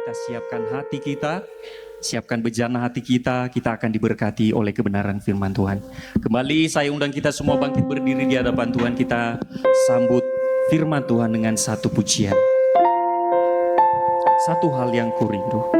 kita siapkan hati kita, siapkan bejana hati kita, kita akan diberkati oleh kebenaran firman Tuhan. Kembali saya undang kita semua bangkit berdiri di hadapan Tuhan, kita sambut firman Tuhan dengan satu pujian. Satu hal yang kurindu.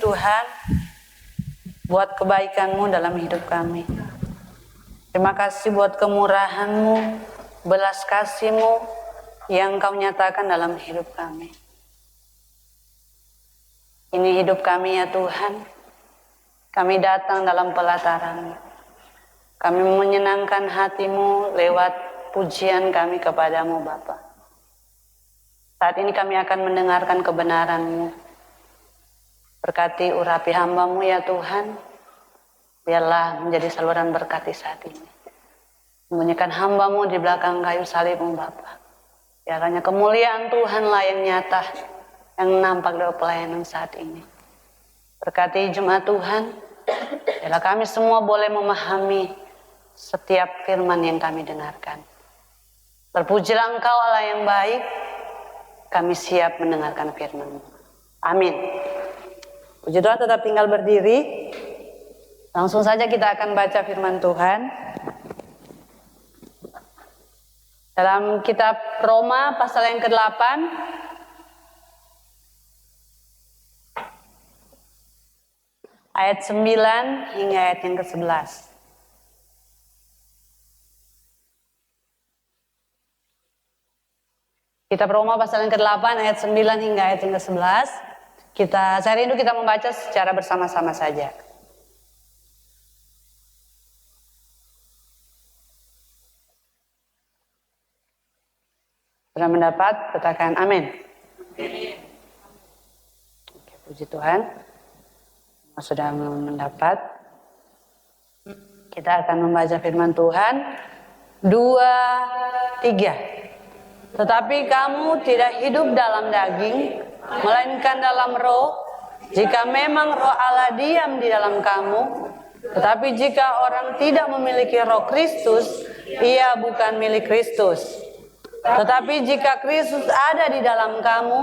Tuhan, buat kebaikan-Mu dalam hidup kami. Terima kasih buat kemurahan-Mu, belas kasih-Mu yang Kau nyatakan dalam hidup kami. Ini hidup kami ya Tuhan. Kami datang dalam pelataran-Mu. Kami menyenangkan hati-Mu lewat pujian kami kepadamu Bapa. Saat ini kami akan mendengarkan kebenaran-Mu. Berkati urapi hamba-Mu ya Tuhan, biarlah menjadi saluran berkati saat ini. Sembunyikan hamba-Mu di belakang kayu salib-Mu Bapa. Biarlah kemuliaan Tuhanlah yang nyata, yang nampak dalam pelayanan saat ini. Berkati jemaat Tuhan, biarlah kami semua boleh memahami setiap firman yang kami dengarkan. Terpujilah Engkau Allah yang baik, kami siap mendengarkan firman-Mu. Amin. Puji Tuhan, tetap tinggal berdiri. Langsung saja kita akan baca firman Tuhan. Dalam kitab Roma pasal yang ke-8 ayat 9 hingga ayat yang ke-11. Kitab Roma pasal yang ke-8 ayat 9 hingga ayat yang ke-11. Saya rindu kita membaca secara bersama-sama saja. Sudah mendapat? Katakan amin. Oke, puji Tuhan. Sudah mendapat. Kita akan membaca firman Tuhan 2, 3. Tetapi kamu tidak hidup dalam daging, melainkan dalam roh, jika memang roh Allah diam di dalam kamu. Tetapi jika orang tidak memiliki roh Kristus, ia bukan milik Kristus. Tetapi jika Kristus ada di dalam kamu,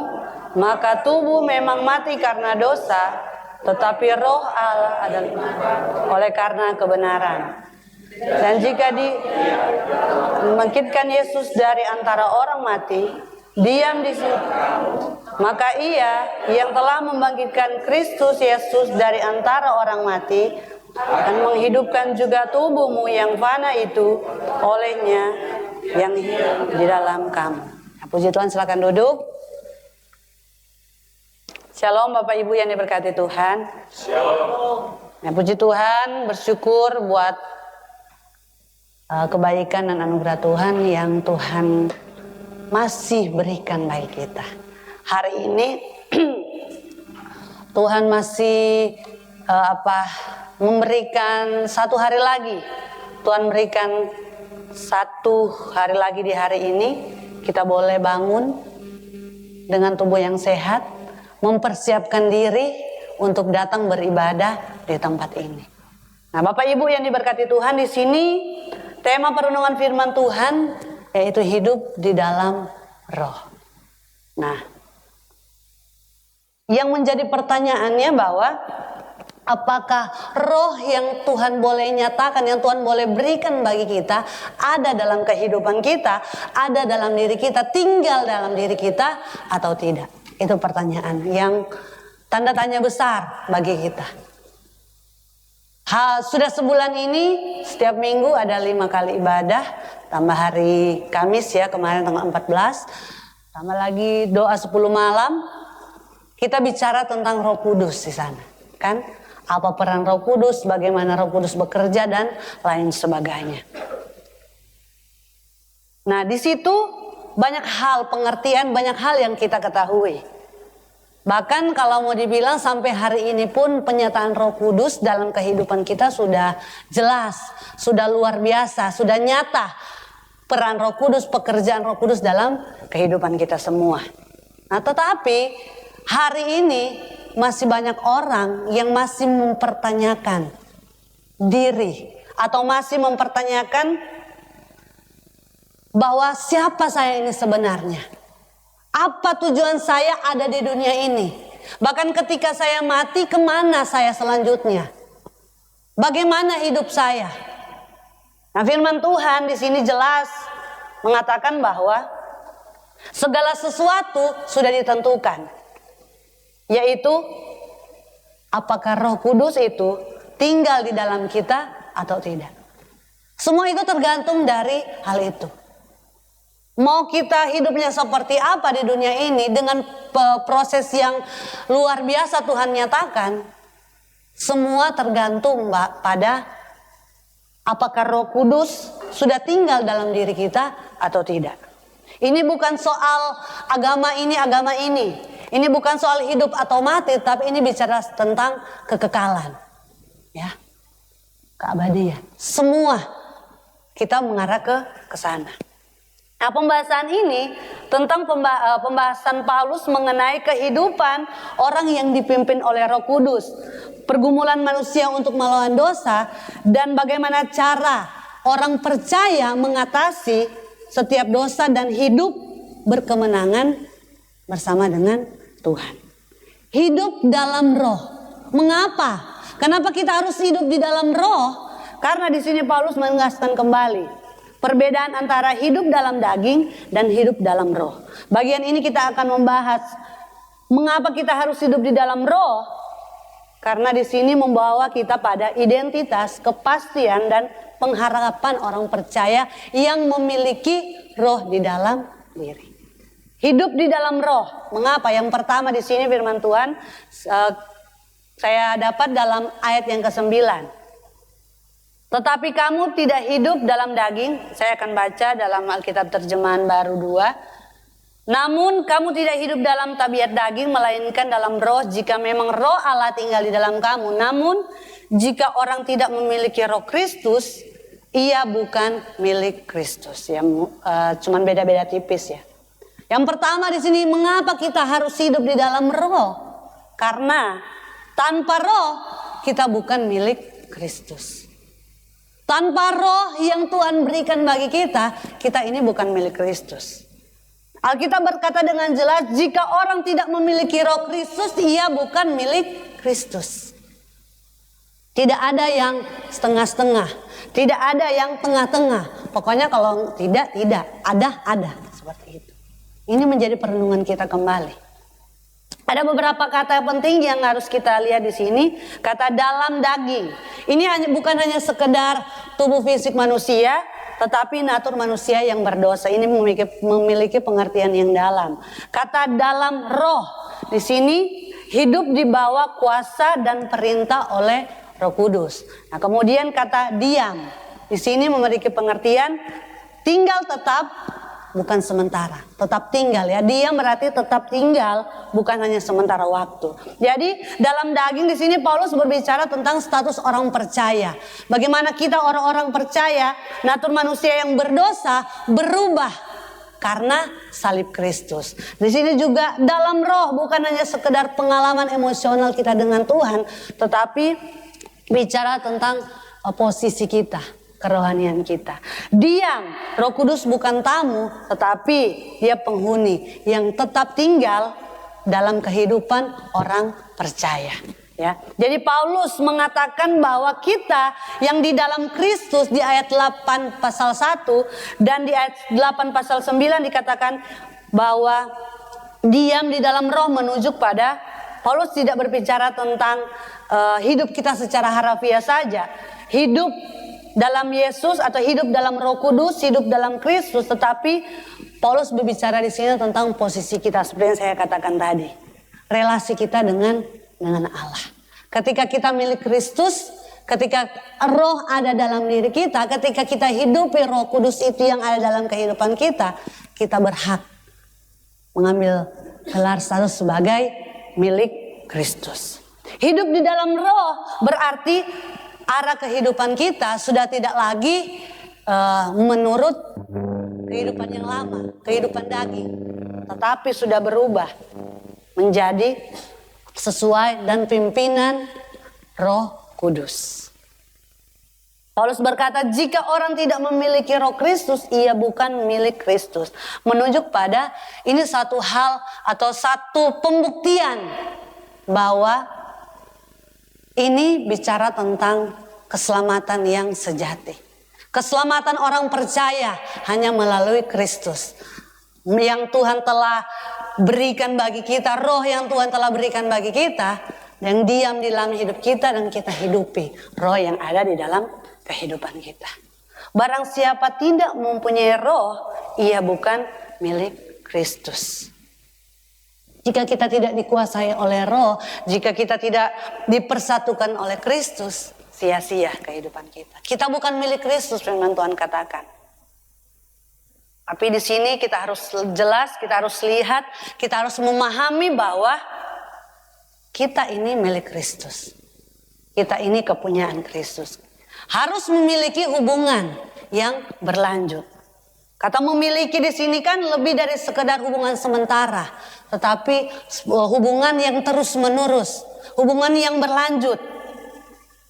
maka tubuh memang mati karena dosa, tetapi roh Allah adalah oleh karena kebenaran. Dan jika membangkitkan Yesus dari antara orang mati, diam di situ, maka ia yang telah membangkitkan Kristus Yesus dari antara orang mati akan menghidupkan juga tubuhmu yang fana itu olehnya yang hidup di dalam kamu. Puji Tuhan, silakan duduk. Shalom Bapak Ibu yang diberkati Tuhan. Shalom. Ya, puji Tuhan, bersyukur buat kebaikan dan anugerah Tuhan yang Tuhan masih berikan bagi kita. Hari ini Tuhan masih memberikan satu hari lagi. Tuhan berikan satu hari lagi di hari ini. Kita boleh bangun dengan tubuh yang sehat, mempersiapkan diri untuk datang beribadah di tempat ini. Nah, Bapak Ibu yang diberkati Tuhan, di sini tema perenungan firman Tuhan yaitu hidup di dalam roh. Nah, yang menjadi pertanyaannya bahwa apakah roh yang Tuhan boleh nyatakan, yang Tuhan boleh berikan bagi kita ada dalam kehidupan kita, ada dalam diri kita, tinggal dalam diri kita atau tidak? Itu pertanyaan yang tanda tanya besar bagi kita. Sudah sebulan ini setiap minggu ada 5 kali ibadah, tambah hari Kamis ya kemarin tanggal 14, tambah lagi doa 10 malam. Kita bicara tentang Roh Kudus di sana, kan? Apa peran Roh Kudus, bagaimana Roh Kudus bekerja dan lain sebagainya. Nah, di situ banyak hal pengertian, banyak hal yang kita ketahui. Bahkan kalau mau dibilang sampai hari ini pun penyataan Roh Kudus dalam kehidupan kita sudah jelas, sudah luar biasa, sudah nyata peran Roh Kudus, pekerjaan Roh Kudus dalam kehidupan kita semua. Nah, tetapi hari ini masih banyak orang yang masih mempertanyakan diri atau masih mempertanyakan bahwa siapa saya ini sebenarnya? Apa tujuan saya ada di dunia ini? Bahkan ketika saya mati, kemana saya selanjutnya? Bagaimana hidup saya? Nah, firman Tuhan di sini jelas mengatakan bahwa segala sesuatu sudah ditentukan. Yaitu, apakah Roh Kudus itu tinggal di dalam kita atau tidak? Semua itu tergantung dari hal itu. Mau kita hidupnya seperti apa di dunia ini dengan proses yang luar biasa Tuhan nyatakan, semua tergantung pada apakah Roh Kudus sudah tinggal dalam diri kita atau tidak. Ini bukan soal agama ini, agama ini. Ini bukan soal hidup atau mati, tapi ini bicara tentang kekekalan. Ya. Keabadian. Semua kita mengarah ke sana. Nah, pembahasan ini tentang pembahasan Paulus mengenai kehidupan orang yang dipimpin oleh Roh Kudus, pergumulan manusia untuk melawan dosa, dan bagaimana cara orang percaya mengatasi setiap dosa dan hidup berkemenangan bersama dengan Tuhan. Hidup dalam roh. Mengapa? Kenapa kita harus hidup di dalam roh? Karena di sini Paulus menegaskan kembali Perbedaan antara hidup dalam daging dan hidup dalam roh. Bagian ini kita akan membahas mengapa kita harus hidup di dalam roh. Karena di sini membawa kita pada identitas, kepastian dan pengharapan orang percaya yang memiliki roh di dalam diri. Hidup di dalam roh. Mengapa? Yang pertama di sini firman Tuhan saya dapat dalam ayat yang ke-9. Tetapi kamu tidak hidup dalam daging. Saya akan baca dalam Alkitab Terjemahan Baru 2. Namun kamu tidak hidup dalam tabiat daging, melainkan dalam roh, jika memang roh Allah tinggal di dalam kamu. Namun jika orang tidak memiliki roh Kristus, ia bukan milik Kristus. Ya, cuman beda-beda tipis ya. Yang pertama di sini, mengapa kita harus hidup di dalam roh? Karena tanpa roh kita bukan milik Kristus. Tanpa roh yang Tuhan berikan bagi kita, kita ini bukan milik Kristus. Alkitab berkata dengan jelas, jika orang tidak memiliki roh Kristus, ia bukan milik Kristus. Tidak ada yang setengah-setengah, tidak ada yang tengah-tengah. Pokoknya kalau tidak, ada. Seperti itu. Ini menjadi perenungan kita kembali. Ada beberapa kata penting yang harus kita lihat di sini. Kata dalam daging. Ini bukan hanya sekedar tubuh fisik manusia, tetapi natur manusia yang berdosa. Ini memiliki pengertian yang dalam. Kata dalam roh. Di sini hidup di bawah kuasa dan perintah oleh Roh Kudus. Nah, kemudian kata diam. Di sini memiliki pengertian tinggal tetap, bukan sementara, tetap tinggal ya. Diam berarti tetap tinggal, bukan hanya sementara waktu. Jadi dalam daging di sini Paulus berbicara tentang status orang percaya. Bagaimana kita orang-orang percaya, natur manusia yang berdosa berubah karena salib Kristus. Di sini juga dalam roh, bukan hanya sekedar pengalaman emosional kita dengan Tuhan, tetapi bicara tentang posisi kita, kerohanian kita. Diam, Roh Kudus bukan tamu, tetapi dia penghuni yang tetap tinggal dalam kehidupan orang percaya. Ya. Jadi Paulus mengatakan bahwa kita yang di dalam Kristus di ayat 8 pasal 1 dan di ayat 8 pasal 9 dikatakan bahwa diam di dalam roh menuju pada, Paulus tidak berbicara tentang hidup kita secara harafiah saja. Hidup dalam Yesus atau hidup dalam Roh Kudus, hidup dalam Kristus, tetapi Paulus berbicara di sini tentang posisi kita seperti yang saya katakan tadi. Relasi kita dengan Allah. Ketika kita milik Kristus, ketika roh ada dalam diri kita, ketika kita hidupi Roh Kudus itu yang ada dalam kehidupan kita, kita berhak mengambil gelar status sebagai milik Kristus. Hidup di dalam roh berarti arah kehidupan kita sudah tidak lagi menurut kehidupan yang lama, kehidupan daging, tetapi sudah berubah menjadi sesuai dan pimpinan Roh Kudus. Paulus berkata, jika orang tidak memiliki Roh Kristus, ia bukan milik Kristus. Menunjuk pada ini satu hal atau satu pembuktian bahwa ini bicara tentang keselamatan yang sejati. Keselamatan orang percaya hanya melalui Kristus. Yang Tuhan telah berikan bagi kita, roh yang Tuhan telah berikan bagi kita, yang diam di dalam hidup kita dan kita hidupi roh yang ada di dalam kehidupan kita. Barang siapa tidak mempunyai roh, ia bukan milik Kristus. Jika kita tidak dikuasai oleh roh, jika kita tidak dipersatukan oleh Kristus, sia-sia kehidupan kita. Kita bukan milik Kristus, firman Tuhan katakan. Tapi di sini kita harus jelas, kita harus lihat, kita harus memahami bahwa kita ini milik Kristus. Kita ini kepunyaan Kristus. Harus memiliki hubungan yang berlanjut. Kata memiliki di sini kan lebih dari sekedar hubungan sementara, tetapi hubungan yang terus menerus, hubungan yang berlanjut.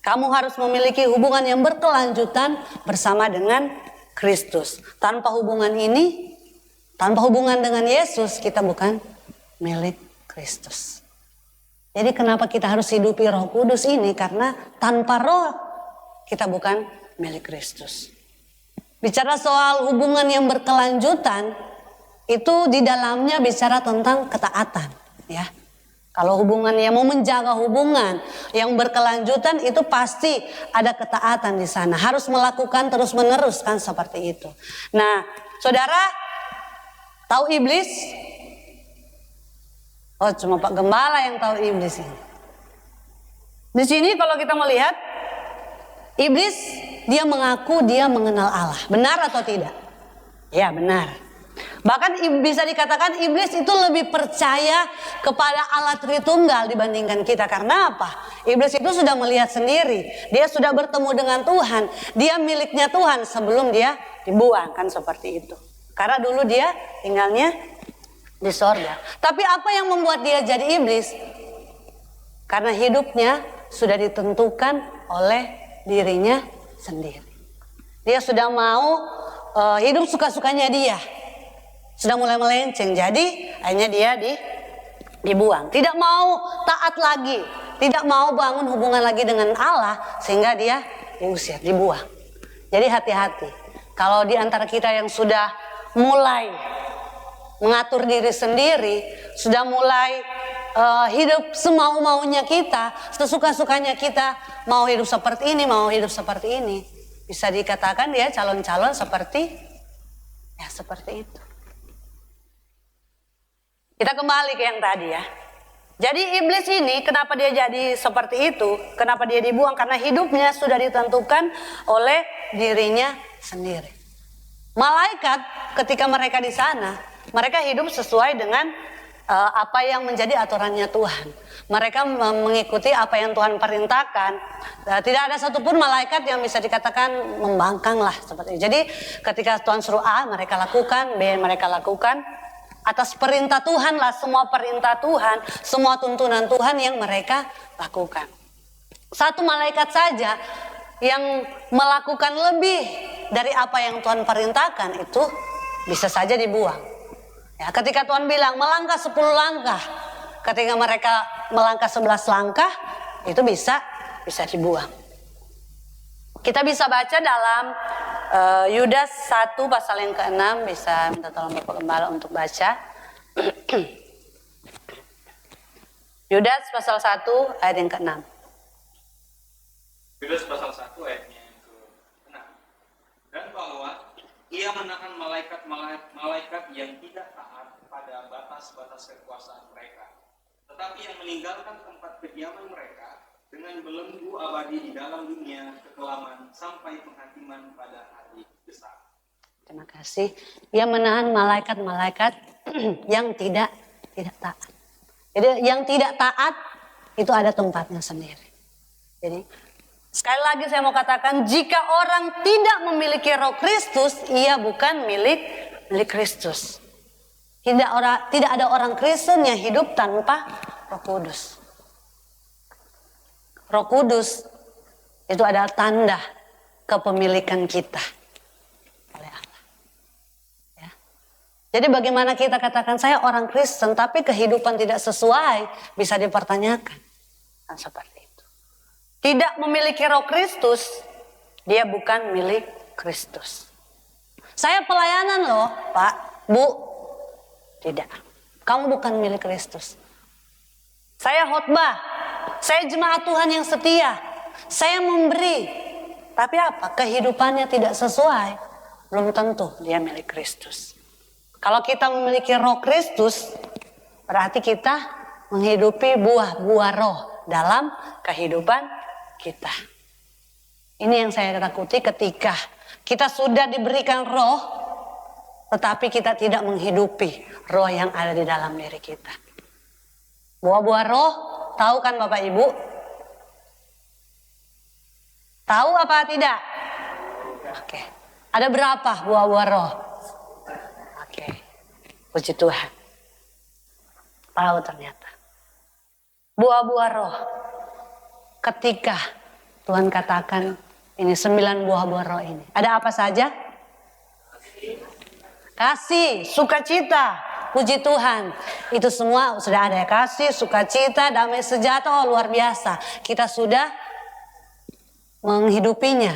Kamu harus memiliki hubungan yang berkelanjutan bersama dengan Kristus. Tanpa hubungan ini, tanpa hubungan dengan Yesus, kita bukan milik Kristus. Jadi kenapa kita harus hidupi Roh Kudus ini? Karena tanpa roh, kita bukan milik Kristus. Bicara soal hubungan yang berkelanjutan, itu di dalamnya bicara tentang ketaatan, ya. Kalau hubungan yang mau menjaga hubungan yang berkelanjutan itu pasti ada ketaatan di sana. Harus melakukan terus-menerus kan seperti itu. Nah, saudara tahu iblis? Oh, cuma Pak Gembala yang tahu iblis ini. Di sini kalau kita melihat iblis, dia mengaku dia mengenal Allah. Benar atau tidak? Ya, benar. Bahkan bisa dikatakan iblis itu lebih percaya kepada Allah Tritunggal dibandingkan kita. Karena apa? Iblis itu sudah melihat sendiri. Dia sudah bertemu dengan Tuhan. Dia miliknya Tuhan sebelum dia dibuang, kan seperti itu. Karena dulu dia tinggalnya di sorga. Tapi apa yang membuat dia jadi iblis? Karena hidupnya sudah ditentukan oleh dirinya sendiri. Dia sudah mau hidup suka-sukanya dia. Sudah mulai melenceng, jadi akhirnya dia dibuang. Tidak mau taat lagi, tidak mau bangun hubungan lagi dengan Allah, sehingga dia diusir, dibuang. Jadi hati-hati. Kalau di antara kita yang sudah mulai mengatur diri sendiri, sudah mulai hidup semau-maunya kita, sesuka-sukanya kita, mau hidup seperti ini, mau hidup seperti ini, bisa dikatakan dia calon-calon seperti itu. Kita kembali ke yang tadi ya. Jadi iblis ini kenapa dia jadi seperti itu? Kenapa dia dibuang? Karena hidupnya sudah ditentukan oleh dirinya sendiri. Malaikat ketika mereka di sana, mereka hidup sesuai dengan apa yang menjadi aturannya Tuhan. Mereka mengikuti apa yang Tuhan perintahkan. Tidak ada satupun malaikat yang bisa dikatakan membangkang lah seperti itu. Jadi ketika Tuhan suruh A, mereka lakukan, B mereka lakukan. Atas perintah Tuhan lah, semua perintah Tuhan, semua tuntunan Tuhan yang mereka lakukan. Satu malaikat saja yang melakukan lebih dari apa yang Tuhan perintahkan itu bisa saja dibuang. Ya, ketika Tuhan bilang melangkah 10 langkah, ketika mereka melangkah 11 langkah, itu bisa dibuang. Kita bisa baca dalam Yudas 1 pasal yang ke-6, bisa minta tolong Bapak Gembala untuk baca. Yudas pasal 1 ayat yang ke-6. Yudas pasal 1 ayatnya yang ke-6. Dan bahwa ia menahan malaikat yang tidak taat pada batas-batas kekuasaan mereka, tetapi yang meninggalkan tempat kediaman mereka dengan belenggu abadi di dalam dunia kekelaman sampai penghakiman pada hari besar. Terima kasih. Ia menahan malaikat-malaikat yang tidak taat. Jadi yang tidak taat itu ada tempatnya sendiri. Jadi sekali lagi saya mau katakan, jika orang tidak memiliki Roh Kristus, ia bukan milik Kristus. Tidak ada orang Kristen yang hidup tanpa Roh Kudus. Roh Kudus itu adalah tanda kepemilikan kita oleh Allah. Ya. Jadi bagaimana kita katakan saya orang Kristen tapi kehidupan tidak sesuai, bisa dipertanyakan. Kan seperti itu. Tidak memiliki Roh Kristus, dia bukan milik Kristus. Saya pelayanan loh, Pak, Bu. Tidak. Kamu bukan milik Kristus. Saya khotbah, saya jemaat Tuhan yang setia, saya memberi. Tapi apa? Kehidupannya tidak sesuai, belum tentu dia milik Kristus. Kalau kita memiliki Roh Kristus, berarti kita menghidupi buah-buah roh dalam kehidupan kita. Ini yang saya takuti ketika kita sudah diberikan roh, tetapi kita tidak menghidupi roh yang ada di dalam diri kita. Buah-buah roh, tahu kan Bapak Ibu? Tahu apa tidak? Oke. Ada berapa buah-buah roh? Oke. Puji Tuhan. Tahu ternyata. Buah-buah roh. Ketika Tuhan katakan ini 9 buah-buah roh ini. Ada apa saja? Kasih, sukacita. Puji Tuhan, itu semua sudah ada ya. Kasih, sukacita, damai sejahtera, luar biasa. Kita sudah menghidupinya.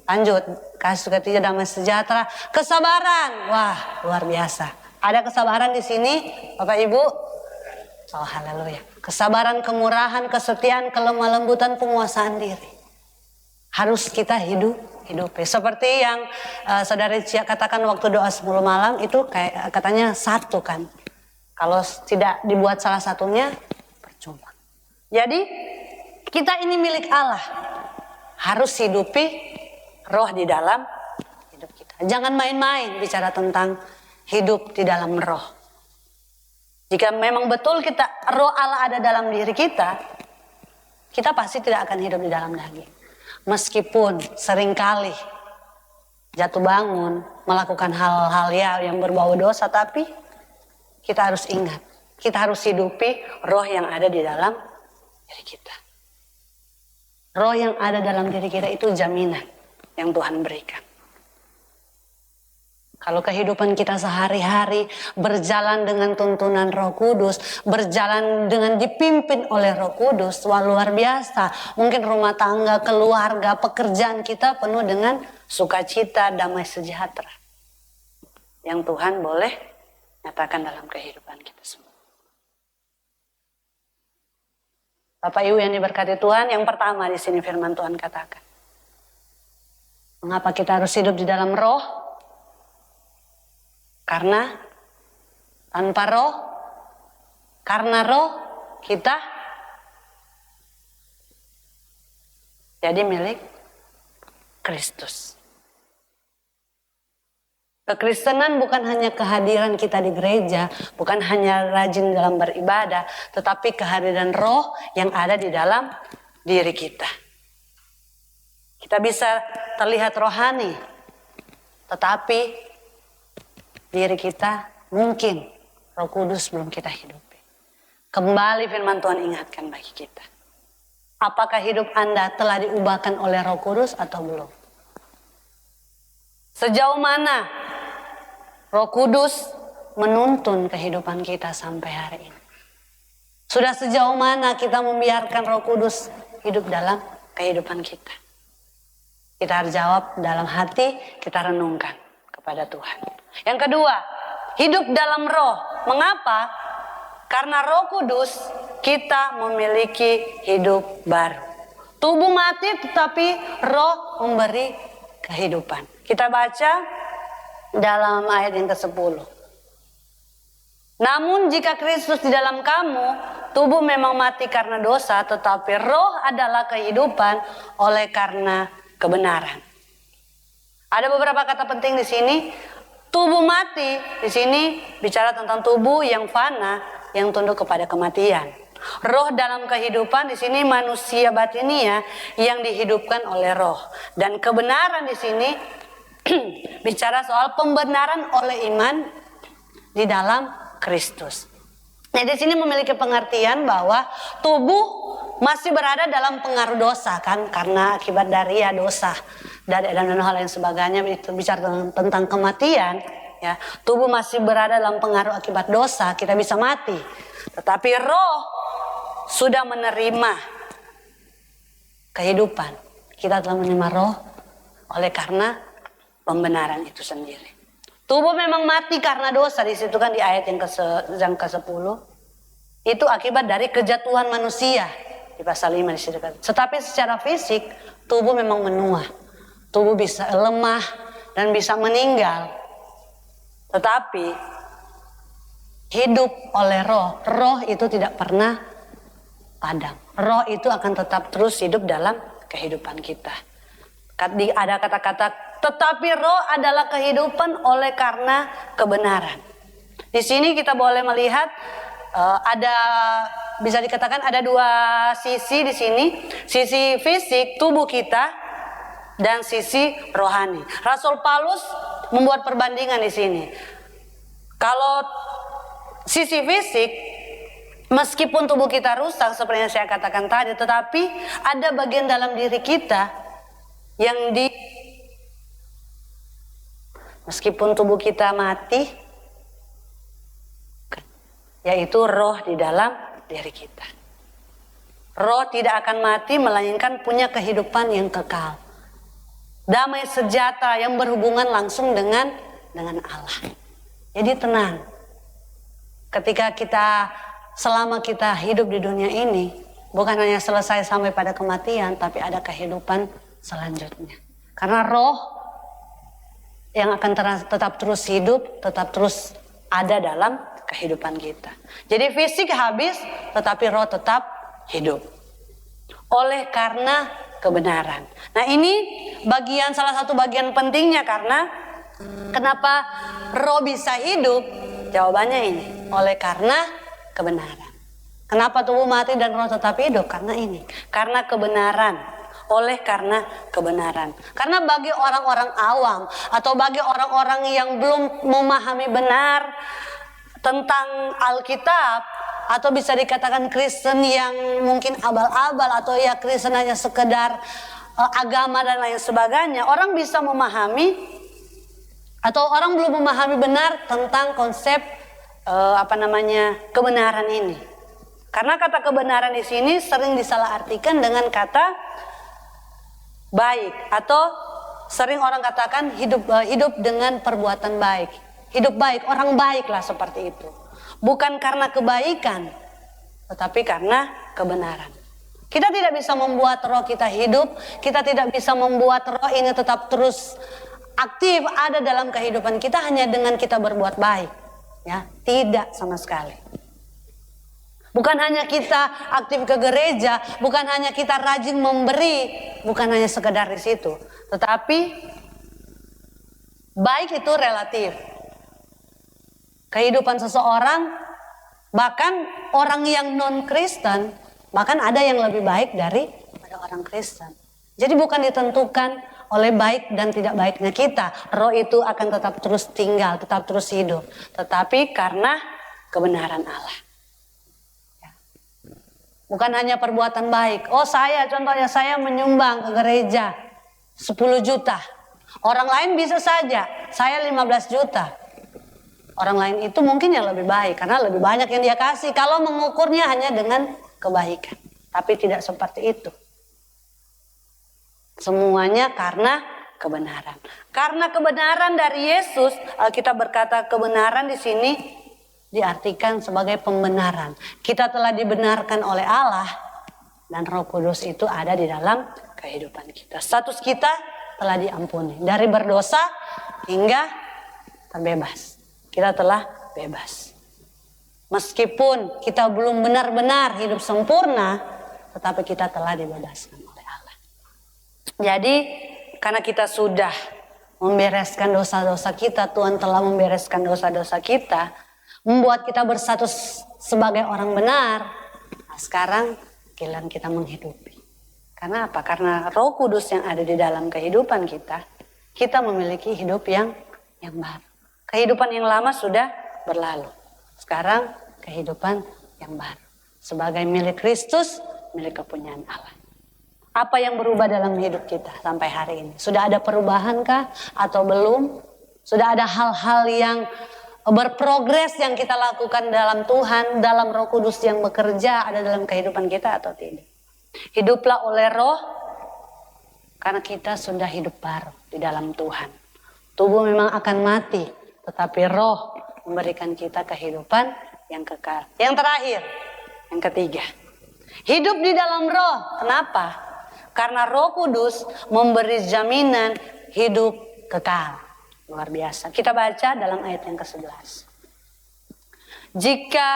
Lanjut, kasih sukacita, damai sejahtera, kesabaran. Wah, luar biasa. Ada kesabaran di sini, Bapak Ibu? Oh, haleluya. Kesabaran, kemurahan, kesetiaan, kelemah lembutan, penguasaan diri. Harus kita hidupi. Seperti yang Saudari Cia katakan waktu doa 10 malam, itu kayak katanya satu kan. Kalau tidak dibuat salah satunya, percuma. Jadi, kita ini milik Allah. Harus hidupi roh di dalam hidup kita. Jangan main-main bicara tentang hidup di dalam roh. Jika memang betul roh Allah ada dalam diri kita pasti tidak akan hidup di dalam daging. Meskipun seringkali jatuh bangun, melakukan hal-hal yang berbau dosa, tapi kita harus ingat, kita harus hidupi roh yang ada di dalam diri kita. Roh yang ada dalam diri kita itu jaminan yang Tuhan berikan. Kalau kehidupan kita sehari-hari berjalan dengan tuntunan Roh Kudus, berjalan dengan dipimpin oleh Roh Kudus, wah luar biasa. Mungkin rumah tangga, keluarga, pekerjaan kita penuh dengan sukacita, damai sejahtera. Yang Tuhan boleh nyatakan dalam kehidupan kita semua. Bapak Ibu yang diberkati Tuhan, yang pertama di sini firman Tuhan katakan. Mengapa kita harus hidup di dalam roh? Karena tanpa roh, karena roh kita jadi milik Kristus. Kekristenan bukan hanya kehadiran kita di gereja, bukan hanya rajin dalam beribadah, tetapi kehadiran roh yang ada di dalam diri kita. Kita bisa terlihat rohani, tetapi diri kita mungkin Roh Kudus belum kita hidupi. Kembali firman Tuhan ingatkan bagi kita. Apakah hidup Anda telah diubahkan oleh Roh Kudus atau belum? Sejauh mana Roh Kudus menuntun kehidupan kita sampai hari ini? Sudah sejauh mana kita membiarkan Roh Kudus hidup dalam kehidupan kita? Kita harus jawab dalam hati, kita renungkan kepada Tuhan. Yang kedua, hidup dalam roh. Mengapa? Karena Roh Kudus kita memiliki hidup baru. Tubuh mati tetapi roh memberi kehidupan. Kita baca dalam ayat yang ke-10. Namun jika Kristus di dalam kamu, tubuh memang mati karena dosa, tetapi roh adalah kehidupan oleh karena kebenaran. Ada beberapa kata penting di sini. Tubuh mati di sini bicara tentang tubuh yang fana, yang tunduk kepada kematian. Roh dalam kehidupan di sini manusia batinia yang dihidupkan oleh roh. Dan kebenaran di sini bicara soal pembenaran oleh iman di dalam Kristus. Nah, di sini memiliki pengertian bahwa tubuh masih berada dalam pengaruh dosa kan, karena akibat dari dosa dan hal yang sebagainya. Itu bicara tentang kematian ya. Tubuh masih berada dalam pengaruh akibat dosa, kita bisa mati. Tetapi roh sudah menerima kehidupan. Kita telah menerima roh oleh karena pembenaran itu sendiri. Tubuh memang mati karena dosa, di situ kan di ayat yang ke-10. Itu akibat dari kejatuhan manusia di pasal 5 di situ kan. Tetapi secara fisik tubuh memang menua. Tubuh bisa lemah dan bisa meninggal. Tetapi hidup oleh roh. Roh itu tidak pernah padam. Roh itu akan tetap terus hidup dalam kehidupan kita. Ada kata-kata tetapi roh adalah kehidupan oleh karena kebenaran. Di sini kita boleh melihat ada, bisa dikatakan ada dua sisi di sini. Sisi fisik tubuh kita dan sisi rohani. Rasul Paulus membuat perbandingan di sini. Kalau sisi fisik, meskipun tubuh kita rusak seperti yang saya katakan tadi, tetapi ada bagian dalam diri kita yang meskipun tubuh kita mati, yaitu roh di dalam diri kita. Roh tidak akan mati melainkan punya kehidupan yang kekal. damai sejahtera yang berhubungan langsung dengan Allah. Jadi tenang. Ketika selama kita hidup di dunia ini, bukan hanya selesai sampai pada kematian, tapi ada kehidupan selanjutnya. Karena roh yang akan tetap terus hidup, tetap terus ada dalam kehidupan kita. Jadi fisik habis, tetapi roh tetap hidup. Oleh karena kebenaran. Nah, ini salah satu bagian pentingnya, karena kenapa roh bisa hidup? Jawabannya ini, oleh karena kebenaran. Kenapa tubuh mati dan roh tetap hidup? Karena ini, karena kebenaran. Oleh karena kebenaran. Karena bagi orang-orang awam atau bagi orang-orang yang belum memahami benar tentang Alkitab, atau bisa dikatakan Kristen yang mungkin abal-abal, atau ya Kristen hanya sekedar agama dan lain sebagainya, orang bisa memahami atau orang belum memahami benar tentang konsep kebenaran ini. Karena kata kebenaran di sini sering disalahartikan dengan kata baik, atau sering orang katakan hidup dengan perbuatan baik. Hidup baik, orang baiklah seperti itu. Bukan karena kebaikan, tetapi karena kebenaran. Kita tidak bisa membuat roh kita hidup, kita tidak bisa membuat roh ini tetap terus aktif ada dalam kehidupan kita hanya dengan kita berbuat baik. Ya, tidak sama sekali. Bukan hanya kita aktif ke gereja, bukan hanya kita rajin memberi, bukan hanya sekedar di situ. Tetapi baik itu relatif. Kehidupan seseorang, bahkan orang yang non-Kristen, bahkan ada yang lebih baik daripada orang Kristen. Jadi bukan ditentukan oleh baik dan tidak baiknya kita. Roh itu akan tetap terus tinggal, tetap terus hidup. Tetapi karena kebenaran Allah. Bukan hanya perbuatan baik. Oh, contohnya saya menyumbang ke gereja 10 juta. Orang lain bisa saja, saya 15 juta. Orang lain itu mungkin yang lebih baik karena lebih banyak yang dia kasih. Kalau mengukurnya hanya dengan kebaikan. Tapi tidak seperti itu. Semuanya karena kebenaran. Karena kebenaran dari Yesus, kita berkata kebenaran di sini diartikan sebagai pembenaran. Kita telah dibenarkan oleh Allah dan Roh Kudus itu ada di dalam kehidupan kita. Status kita telah diampuni. Dari berdosa hingga terbebas. Kita telah bebas. Meskipun kita belum benar-benar hidup sempurna, tetapi kita telah dibebaskan oleh Allah. Jadi, karena kita sudah membereskan dosa-dosa kita, Tuhan telah membereskan dosa-dosa kita, membuat kita berstatus sebagai orang benar. Nah, sekarang giliran kita menghidupi. Karena apa? Karena Roh Kudus yang ada di dalam kehidupan kita, kita memiliki hidup yang baru. Kehidupan yang lama sudah berlalu. Sekarang kehidupan yang baru. Sebagai milik Kristus, milik kepunyaan Allah. Apa yang berubah dalam hidup kita sampai hari ini? Sudah ada perubahankah atau belum? Sudah ada hal-hal yang berprogres yang kita lakukan dalam Tuhan, dalam Roh Kudus yang bekerja ada dalam kehidupan kita atau tidak? Hiduplah oleh Roh, karena kita sudah hidup baru di dalam Tuhan. Tubuh memang akan mati, tetapi Roh memberikan kita kehidupan yang kekal. Yang terakhir, yang ketiga, hidup di dalam Roh. Kenapa? Karena Roh Kudus memberi jaminan hidup kekal. Luar biasa. Kita baca dalam ayat yang ke-11. Jika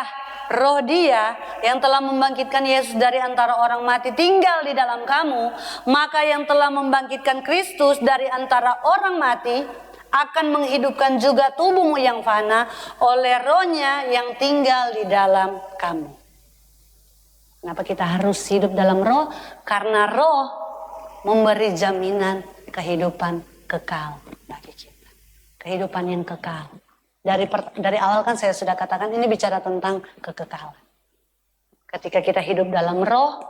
Roh Dia yang telah membangkitkan Yesus dari antara orang mati tinggal di dalam kamu, maka yang telah membangkitkan Kristus dari antara orang mati akan menghidupkan juga tubuhmu yang fana oleh Roh-Nya yang tinggal di dalam kamu. Kenapa kita harus hidup dalam Roh? Karena Roh memberi jaminan kehidupan kekal bagi kita. Kehidupan yang kekal. Dari awal kan saya sudah katakan ini bicara tentang kekekalan. Ketika kita hidup dalam Roh,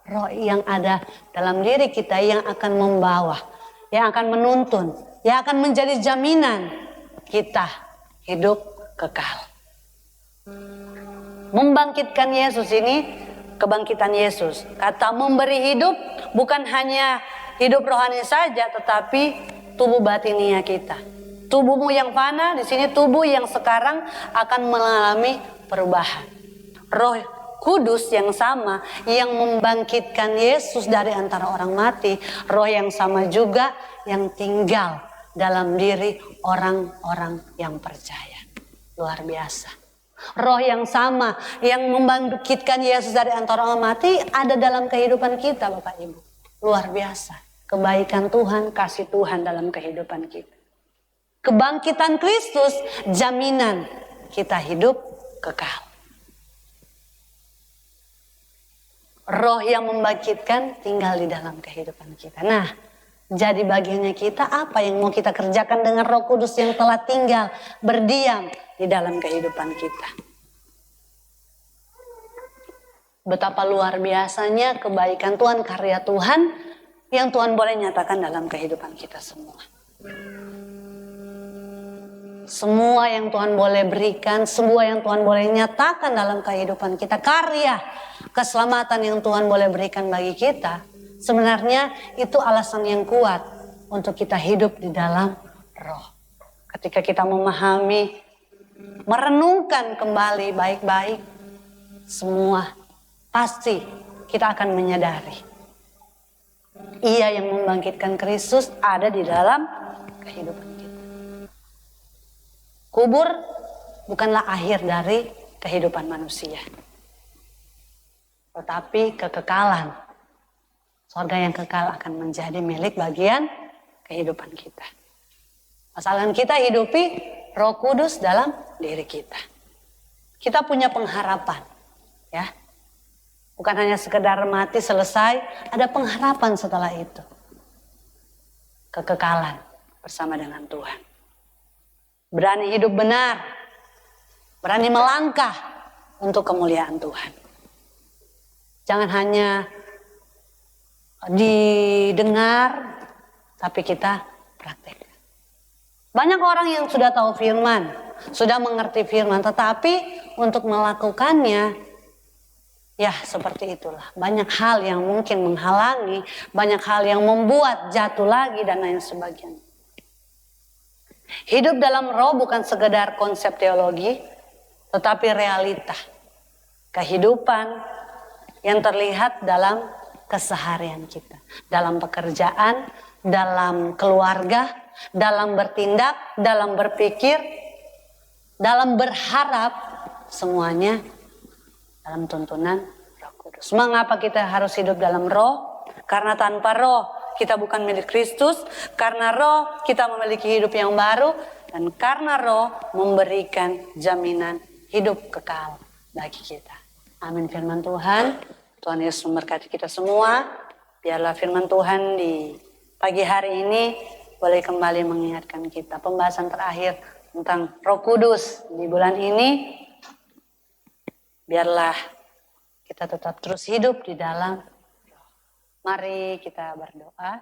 Roh yang ada dalam diri kita yang akan membawa, yang akan menuntun, yang akan menjadi jaminan kita hidup kekal. Membangkitkan Yesus ini, kebangkitan Yesus. Kata memberi hidup bukan hanya hidup rohani saja, tetapi tubuh batinia kita. Tubuhmu yang fana, di sini tubuh yang sekarang akan mengalami perubahan. Roh Kudus yang sama yang membangkitkan Yesus dari antara orang mati, roh yang sama juga yang tinggal dalam diri orang-orang yang percaya. Luar biasa. Roh yang sama yang membangkitkan Yesus dari antara orang mati ada dalam kehidupan kita, Bapak Ibu. Luar biasa. Kebaikan Tuhan, kasih Tuhan dalam kehidupan kita. Kebangkitan Kristus, jaminan kita hidup kekal. Roh yang membangkitkan tinggal di dalam kehidupan kita. Nah, jadi bagiannya kita apa yang mau kita kerjakan dengan Roh Kudus yang telah tinggal berdiam di dalam kehidupan kita. Betapa luar biasanya kebaikan Tuhan, karya Tuhan yang Tuhan boleh nyatakan dalam kehidupan kita semua. Semua yang Tuhan boleh berikan, semua yang Tuhan boleh nyatakan dalam kehidupan kita, karya keselamatan yang Tuhan boleh berikan bagi kita, sebenarnya itu alasan yang kuat untuk kita hidup di dalam Roh. Ketika kita memahami, merenungkan kembali baik-baik, semua pasti kita akan menyadari Ia yang membangkitkan Kristus ada di dalam kehidupan kita. Kubur bukanlah akhir dari kehidupan manusia, tetapi kekekalan. Surga yang kekal akan menjadi milik bagian kehidupan kita. Asalkan kita hidupi Roh Kudus dalam diri kita. Kita punya pengharapan, ya. Bukan hanya sekedar mati selesai, ada pengharapan setelah itu. Kekekalan bersama dengan Tuhan. Berani hidup benar, berani melangkah untuk kemuliaan Tuhan. Jangan hanya didengar, tapi kita praktekkan. Banyak orang yang sudah tahu firman, sudah mengerti firman, tetapi untuk melakukannya, ya seperti itulah. Banyak hal yang mungkin menghalangi, banyak hal yang membuat jatuh lagi dan lain sebagainya. Hidup dalam Roh bukan sekedar konsep teologi, tetapi realita. Kehidupan yang terlihat dalam keseharian kita. Dalam pekerjaan, dalam keluarga, dalam bertindak, dalam berpikir, dalam berharap, semuanya dalam tuntunan Roh Kudus. Mengapa kita harus hidup dalam Roh? Karena tanpa Roh kita bukan milik Kristus, karena Roh kita memiliki hidup yang baru, dan karena Roh memberikan jaminan hidup kekal bagi kita. Amin firman Tuhan. Tuhan Yesus memberkati kita semua. Biarlah firman Tuhan di pagi hari ini boleh kembali mengingatkan kita. Pembahasan terakhir tentang Roh Kudus di bulan ini. Biarlah kita tetap terus hidup di dalam. Mari kita berdoa.